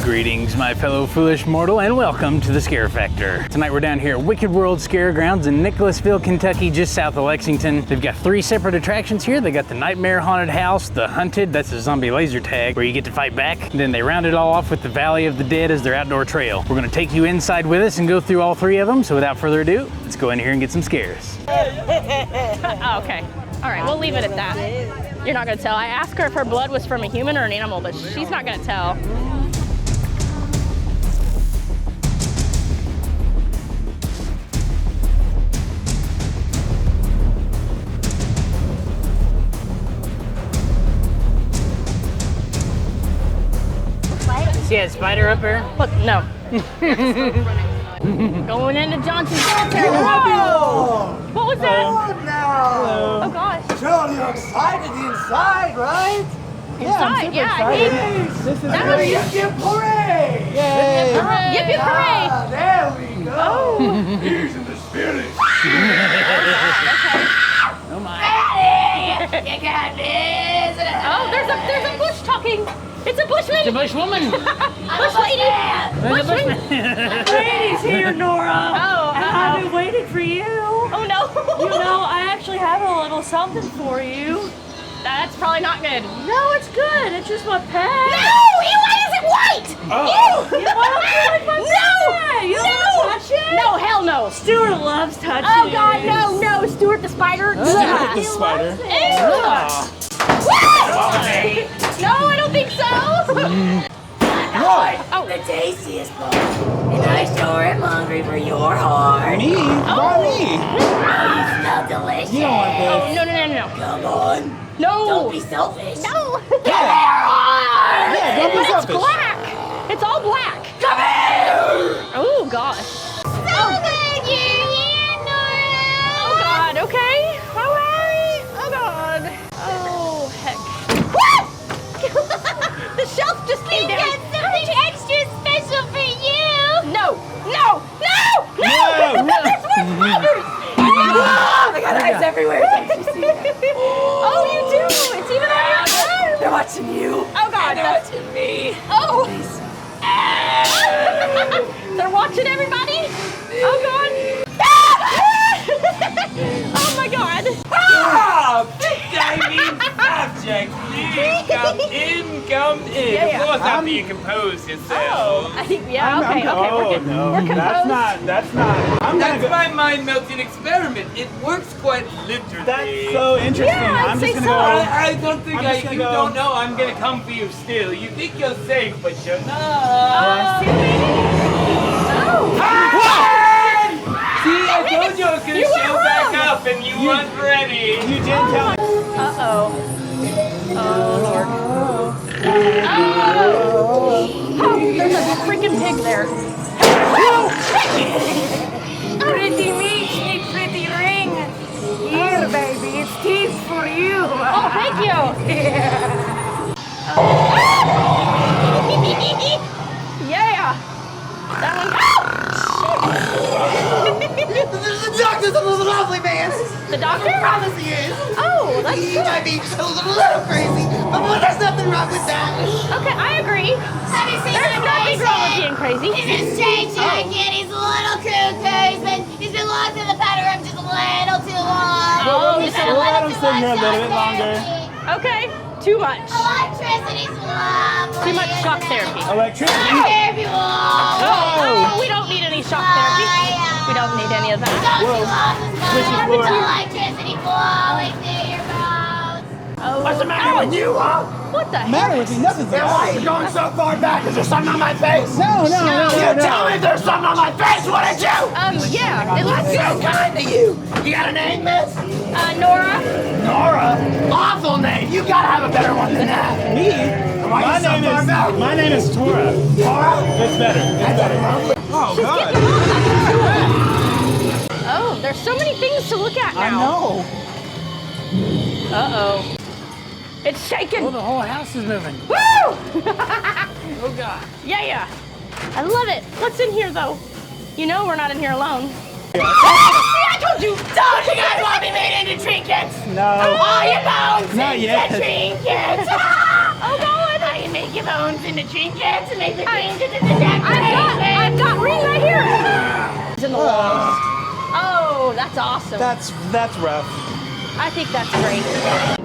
Greetings, my fellow foolish mortal, and welcome to the Scare Factor. Tonight we're down here at Wicked World Scaregrounds in Nicholasville, Kentucky, just south of Lexington. They've got 3 separate attractions here. They got the Nightmare Haunted House, the Hunted, that's a zombie laser tag, where you get to fight back. Then they round it all off with the Valley of the Dead as their outdoor trail. We're gonna take you inside with us and go through all 3 of them, so without further ado, let's go in here and get some scares. Oh, okay. All right, we'll leave it at that. You're not gonna tell. I asked her if her blood was from a human or an animal, but she's not gonna tell. See that spider up there? Look, no. Going into Johnson's territory. Whoa! What was that? Oh, no. Oh gosh. Joel, you're excited inside, right? Inside, yeah. This is great. Yip, yip, hooray! Yay! Yip, yip, hooray! Ah, there we go. Oh. He's in the spirit. Oh my. You got this. Oh, there's a bush talking. It's a bushman. It's a bush woman. Bush lady. Bushman. Brady's here, Nora. Oh, and I've been waiting for you. Oh no. You know, I actually have a little something for you. That's probably not good. No, it's good. It's just my pet. No! Why is it white? Oh. You want to like my pet? You don't want to touch it? No, hell no. Stuart loves touching Oh it. God, no, Stuart the spider. Stuart the He spider. loves it. Oh. No, I don't think so. What? The tastiest part. And I sure am hungry for your heart. Me? Why me? You smell delicious. You don't want this. No. Come on. No. Don't be selfish. No. Come here, heart. Yeah, don't be But it's selfish. black. It's all black. Come here. Oh gosh. So good you're here, Nora. Oh God. Okay. All right. Oh God. Oh heck. The shelf just came down. Got something extra special for you. No. No. There's more spiders. Oh, they got eyes everywhere. Don't you see that? Oh, you do. It's even on your arm. They're watching you. Oh God. They're watching me. Oh. They're watching everybody. Oh God. Oh my God. Stop! I mean, subject, please come in. Yeah. Of course, after you compose yourself. Yeah. Okay. We're composed. That's not. I'm That's gonna my mind-melting experiment. It works quite literally. That's so interesting. Yeah, I'd I'm say just so. gonna go. I don't think I'm just gonna you go. don't know I'm gonna come for you still. You think you're safe, but you're not. See, I told you I was gonna You went show back wrong. up and you weren't ready. You did tell me. Uh-oh. Oh, Lord. Oh, there's a freaking pig there. Pretty meat, need pretty ring. Here, baby, it's teeth for you. Oh, thank you. Yeah. That The doctor's a lovely man. one. The doctor? I promise he is. Oh, that's He good. might be a little crazy, but there's nothing wrong with that. Okay, I agree. Have you seen There's nothing wrong with being crazy. He's a strange young kid. He's a little cuckoo. He's been locked in the powder room just a little too long. Oh, He's so been a we'll let little him too sit here a much little bit shock longer. therapy. Okay, too much. Electricity's lovely. Too much shock therapy. Electricity. Therapy wall. Oh, we don't need any shock therapy. We don't need any of that. Don't you love this Switch mother your with floor. electricity flowing through your bones? Oh, What's the matter with you, huh? what the Matter heck? with me? Nothing's Then why are you going so far back? Is there something on my face? No. You tell me if there's something on my face, what did you? Yeah, it looks So good. kind to you. You got a name, miss? Nora. Nora? Awful name. You gotta have a better one than that. Me? Why are you so far back? My name is Tora. Nora? It's better. It's better. Oh God. Oh, there's so many things to look at now. I know. Uh-oh. It's shaking. Oh, the whole house is moving. Woo! Oh God. Yeah. I love it. What's in here, though? You know we're not in here alone. I told you. Don't you guys want me made into trinkets? No. All your bones Not into yet. trinkets. Oh, God. I can make your bones into trinkets and make the trinkets into decorations. I've got ring right here. It's in the walls. Oh, that's awesome. That's rough. I think that's great.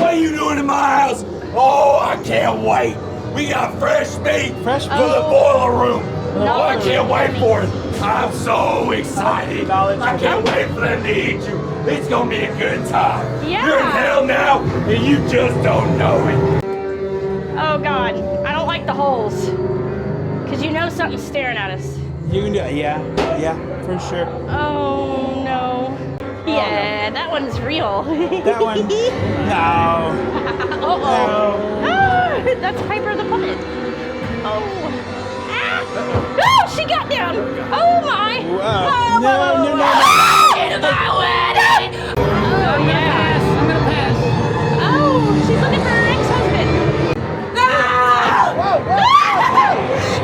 What are you doing in my house? Oh, I can't wait. We got fresh meat Fresh for the boiler room. No. Oh, I can't wait for it. I'm so excited. I can't wait for them to eat you. It's gonna be a good time. Yeah. You're in hell now, and you just don't know it. Oh God, I don't like the holes. Cause you know something's staring at us. You can do it. Yeah, for sure. Oh no. Yeah, that one's real. That one. No. Uh-oh. No. Ah, that's Piper the puppet. Oh. Ah. Oh, she got down. Oh my. No. Into my wedding. Oh yes. I'm gonna pass. Oh, she's looking for her ex-husband.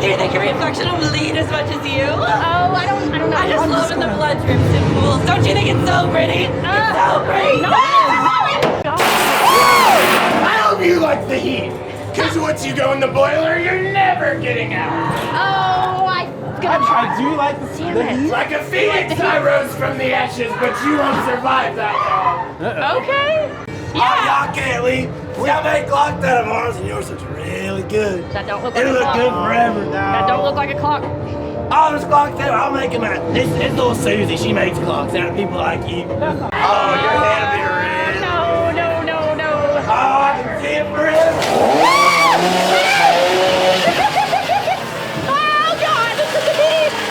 Do you think your reflection will bleed as much as you? Oh, I don't know. I just love when the blood drips in pools. Don't you think it's so pretty? It's so pretty. No. I hope you like the heat. Because once you go in the boiler, you're never getting out. Oh, I'm gonna try. I do like the Damn it. Like a phoenix, I rose from the ashes, but you won't survive that long. Okay. Y'all can't leave. We have 8 clock that of ours, and yours looks really good. That don't look like It'll a look clock. good forever. That don't look like a clock. Oh, there's clock too. I'll make them out. It's little Susie. She makes clocks out of people like you. Oh, your head will be red. No. Oh, I can see it forever. Oh God!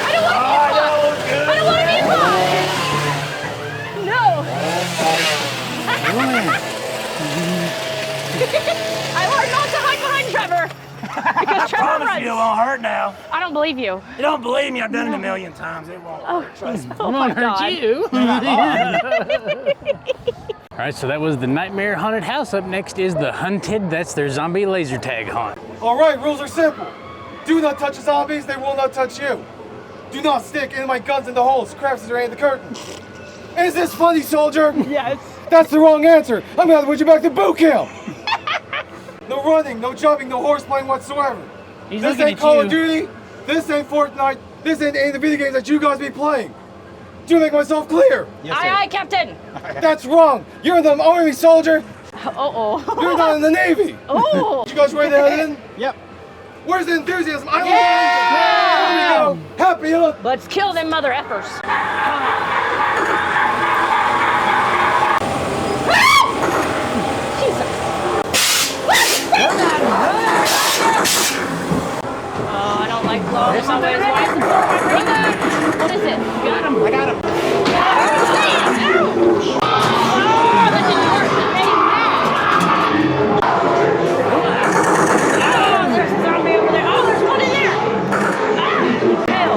I don't want to be a clock. Good. I don't want to be a clock. No. I learned not to hide behind Trevor. Because I Trevor promise runs. you it won't hurt now. I don't believe you. You don't believe me? I've done it a million times. It won't hurt. Trust me. Oh my God. You. All right, so that was the Nightmare Haunted House. Up next is the Hunted. That's their zombie laser tag haunt. All right, rules are simple. Do not touch the zombies, they will not touch you. Do not stick any of my guns in the holes, crafts are in the curtain. Is this funny, soldier? Yes. That's the wrong answer. I'm gonna have to put you back to boot camp. No running, no jumping, no horse playing whatsoever. He's This looking ain't at Call you. of Duty, this ain't Fortnite, this ain't any of the video games that you guys be playing. Do I make myself clear? Aye, aye, Captain. That's wrong. You're in the Army, soldier. Uh-oh. You're not in the Navy. Oh. You guys ready to head in? Yep. Where's the enthusiasm? I Yeah! want to go. Happy, huh? Let's kill them mother effers. Jesus. Oh, I don't like blowing in my ways. Why is the floor vibrating? What is it? Got him. I got him. Oh, that didn't work. It made him mad. Oh, there's a zombie over there. Oh, there's one in there. Hell.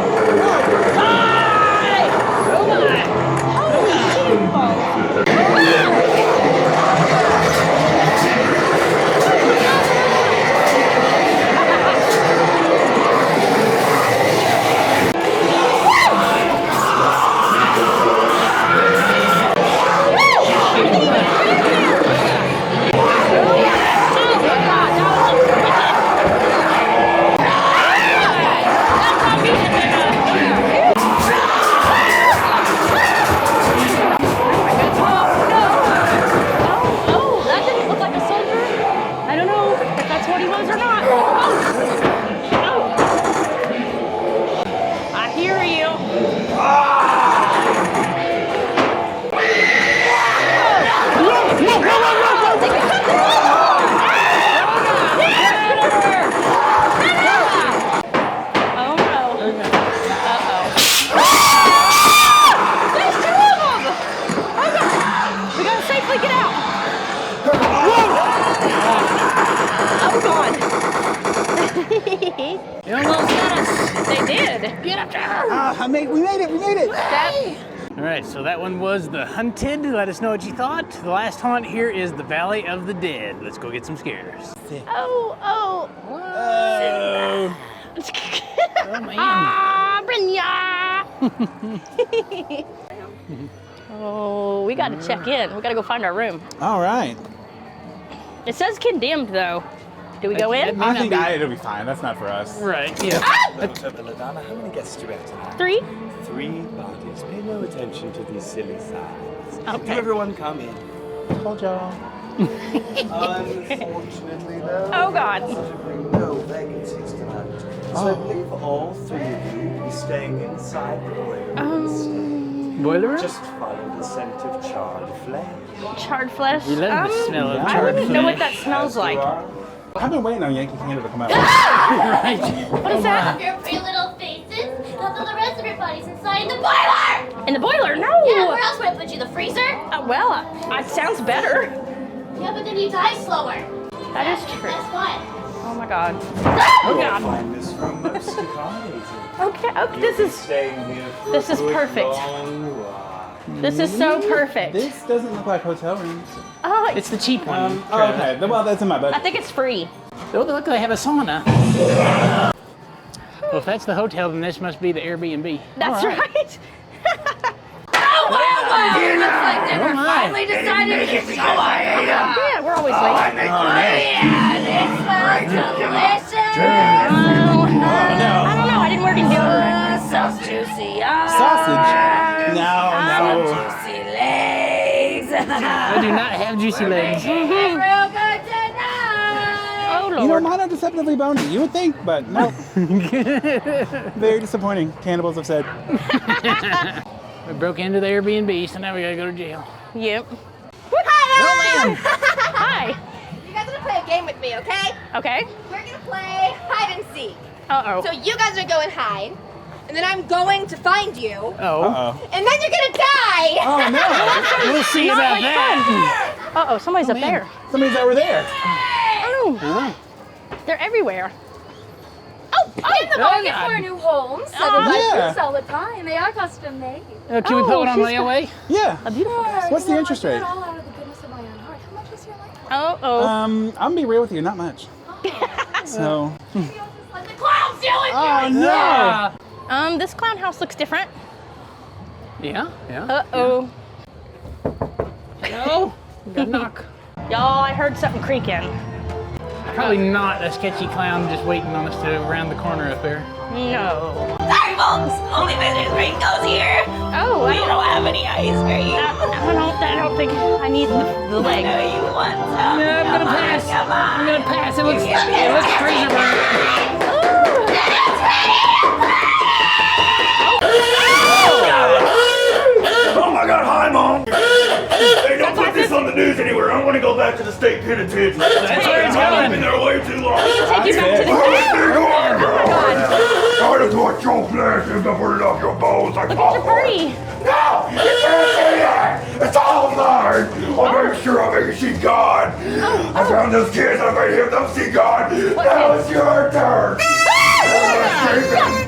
Die! Oh my. Holy shit balls. You almost got us. They did. Get up there. We made it. All right, so that one was the Hunted. Let us know what you thought. The last haunt here is the Valley of the Dead. Let's go get some scares. Oh. Oh man. Ah, Brenda. Oh, we got to check in. We got to go find our room. All right. It says condemned though. Do we go in? I think it'll be fine. That's not for us. Right, yeah. Belladonna, how many guests do we have tonight? 3? 3 parties. Pay no attention to these silly signs. Okay. Do everyone come in. Told y'all. Unfortunately, though, Oh, God. no vacancies tonight. So I believe all 3 of you will be staying inside the boiler room. Boiler room? Just follow the scent of charred flesh. Charred flesh? We love the smell of I charred wouldn't know what flesh. that smells like. I've been waiting on Yankee Candle to come out. What is that? Your pretty little faces. That's all the rest of your bodies inside the boiler. In the boiler? No. Yeah, where else would I put you? The freezer? Well, it sounds better. Yeah, but then you die slower. That is true. That's why. Oh my God. Oh God. Find this room most accommodating. Okay, this is Staying here for this is a good perfect. long while. This is so perfect. This doesn't look like hotel rooms. Oh, It's the cheap one. Oh, okay. Well, that's in my I budget. think it's free. Oh, look, they have a sauna. Well, if that's the hotel, then this must be the Airbnb. That's right. Looks like they Oh, my. finally decided to show up. Yeah, we're always late. Yeah, it smells delicious. I don't know. I didn't work in deodorant. So juicy. Sausage? No. Juicy legs. I do not have juicy legs. Real good tonight. Oh You know, Lord. mine are deceptively bony. You would think, but no. Very disappointing. Cannibals have said. We broke into the Airbnb, so now we gotta go to jail. Yep. Hi, Hi. You guys gonna play a game with me, okay? Okay. We're gonna play hide and seek. Uh So oh. you guys are going hide, and then I'm going to find you, Oh. Uh-oh. and then you're gonna die. Oh, no. We'll see about that. Uh oh. Somebody's up there. Somebody's over there. Oh. They're everywhere. In the market for a new home, so the Yeah. solid pie, and they are custom made. Can we put Oh, one on she's layaway? Yeah. A beautiful dress. What's the interest rate? All out of the goodness of my own heart. How much is your life? Oh. I'm gonna be real with you, not much. So. Let the clowns do it. Oh, no. This clown house looks different. Yeah, yeah. Uh oh. No. Got a knock. Y'all, I heard something creaking. Probably not a sketchy clown just waiting on us to round the corner up there. No. Sorry, folks. Only visitors rate goes here. Oh, We don't have any ice cream. I don't think I need the I leg. know you want some. Yeah, I'm gonna Come on, pass. Come on. I'm gonna pass. It looks freezer burn. Oh my God, hi, Mom! Hey, don't put this on the news anywhere. I want to go back to the state penitentiary. That's where it's going. I've been there way too long. Take you back to the Try to put your flesh and to put it off your bones like Look at your party. No! You can't say that! It's all mine! I'll make sure I make you see God! I found those kids, I made him them see God! Now it's your turn!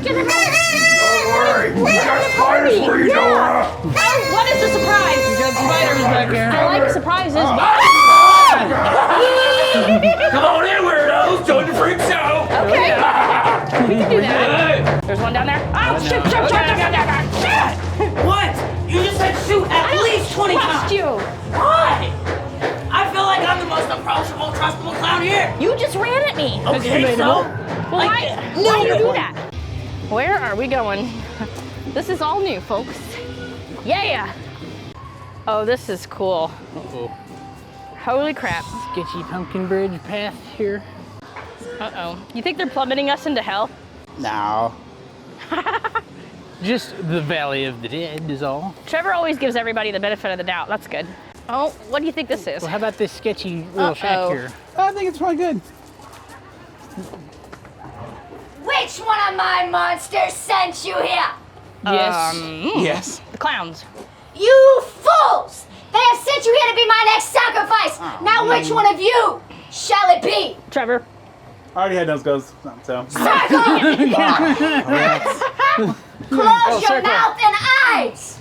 Don't worry! We got spiders for you, Nora! What is the surprise? Got spiders back there. I like surprises. Come on in, weirdos! Join the freak show! Okay. We can do that. There's one down there. Oh, shoot. What? You just said shoot at least 20 Trust times. you. Why? I feel like I'm the most approachable, trustable clown here. You just ran at me. Okay, so? Well, Like, why do you do that? Where are we going? This is all new, folks. Yeah. Oh, this is cool. Uh-oh. Holy crap. Sketchy pumpkin bridge path here. Uh-oh. You think they're plummeting us into hell? No. Just the Valley of the Dead is all. Trevor always gives everybody the benefit of the doubt. That's good. Oh, what do you think this is? Well, how about this sketchy little shack Uh-oh. here? I think it's probably good. Which one of my monsters sent you here? Yes. Yes. The clowns. You fools! They have sent you here to be my next sacrifice. Now, which one of you shall it be? Trevor. I already had those goes, so. Circle! Close your circle. mouth and eyes.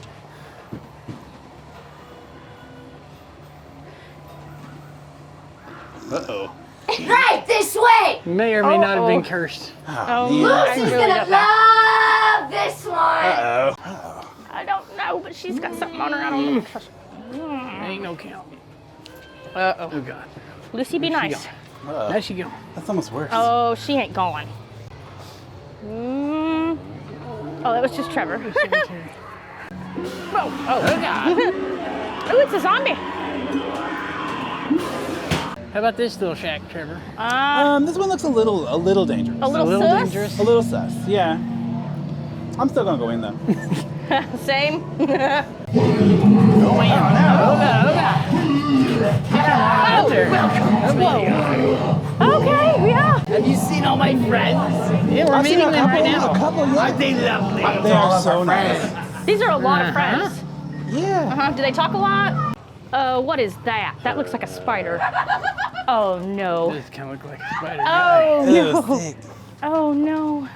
Uh-oh. Right this way. May or may not have been Uh-oh. cursed. Oh, man. I Lucy's really gonna don't know. love this one. Uh-oh. I don't know, but she's got something on her. I don't know. Ain't no count. Uh-oh. Oh, God. Lucy, be nice. How's she go? That's almost worse. Oh, she ain't going. Oh, that was just Trevor. Whoa. Oh, God. Oh, it's a zombie. How about this little shack, Trevor? This one looks a little dangerous. A little sus? dangerous? A little sus, yeah. I'm still gonna go in though. Same. Oh, man. Oh, okay, yeah. Have you seen all my friends? Yeah, we're meeting them right now. A couple, yeah. Aren't they lovely? They are so nice. These are a lot of friends. Yeah. Do they talk a lot? What is that? That looks like a spider. Oh, no. This kind of look like a spider. Oh, Ew, no. sick. Oh, no.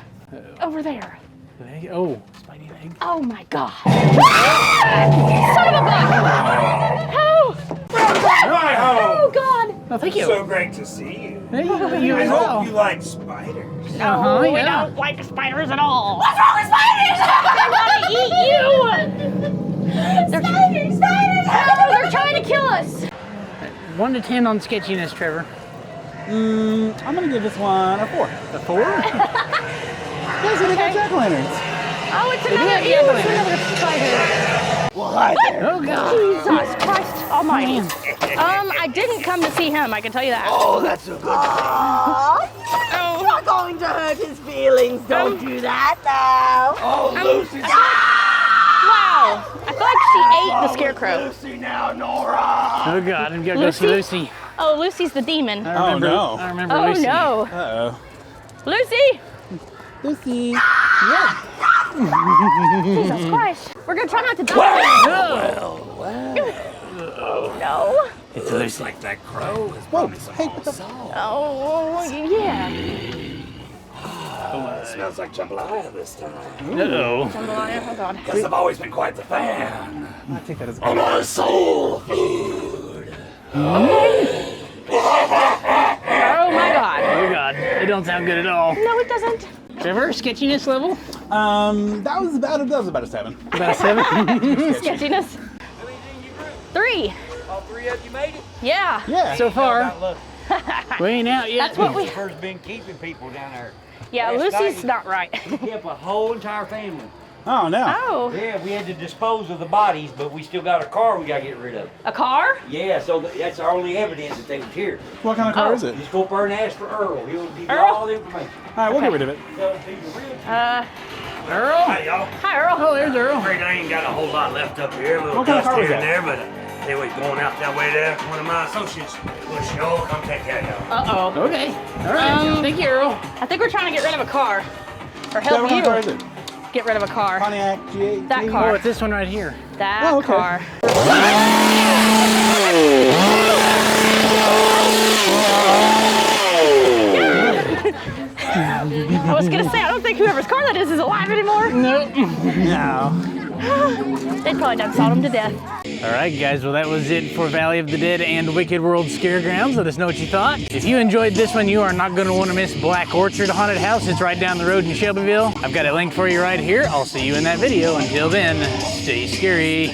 Over there. Leg. Oh, spidey leg. Oh, my God. Son of a gun! Oh! Hi, Oh, God! Oh, thank you. So great to see you. Hey, you I as hope well. you like spiders. No, we yeah. don't like spiders at all. What's wrong with spiders? They want to eat you! Spiders! Oh, they're trying to kill us! 1 to 10 on sketchiness, Trevor. I'm gonna give this one a 4. A 4? Yeah, so they got jack-o'-lanterns. Oh, it's another, it's another spider. Well, hi there. Oh, God. Jesus Christ almighty. I didn't come to see him, I can tell you that. Oh, that's a good. You're not going to hurt his feelings. Don't do that now. Oh, Lucy. Wow. I feel like she ate the scarecrow. Lucy now, Nora. Oh, God. I'm going to go see Lucy. Oh, Lucy's the demon. I remember, no. I remember Oh, Lucy. no. Uh-oh. Lucy! Lucy. Jesus Christ. We're going to try not to die. No. It's Lucy. Like that crow is Whoa, probably some hey, old what the- salt. Oh, yeah. It smells like jambalaya this time. Uh-oh. Jambalaya, oh God. Because I've always been quite the fan I take that as of my soul food. Oh, my God. Oh, God. It don't sound good at all. No, it doesn't. Trevor, sketchiness level? that was about a 7. About a 7? Sketchiness. 3. All 3 of you made it? Yeah. Yeah. So far, About luck. we ain't out yet. That's what we... Lucifer's been keeping people down there. Yeah, Last Lucy's night, not right. He kept a whole entire family. Oh no. Oh, Yeah, we had to dispose of the bodies, but we still got a car we got to get rid of. a car? Yeah, so that's our only evidence that they was here. What kind of car is it? Just go up there and ask for Earl. He'll give you Earl? all the information. All right, we'll get rid of it. Tell people real Earl? Hi, y'all. Hi, Earl. Oh, there's Earl. Afraid I ain't got a whole lot left up here. A little What kind of dust car here was and that? there, but anyway, going out that way there, one of my associates will sure come take care of y'all. Uh-oh. Okay. All right. Thank you, Earl. I think we're trying to get rid of a car. Or Yeah, help what kind of car is you it? get rid of a car. Pontiac G8. That Oh, car. it's this one right here. That Oh, okay. car. I was gonna say, I don't think whoever's car that is alive anymore. Nope. No. They'd probably done sawed him to death. All right, guys. Well, that was it for Valley of the Dead and Wicked World Scaregrounds. Let us know what you thought. If you enjoyed this one, you are not going to want to miss Black Orchard Haunted House. It's right down the road in Shelbyville. I've got it linked for you right here. I'll see you in that video. Until then, stay scary.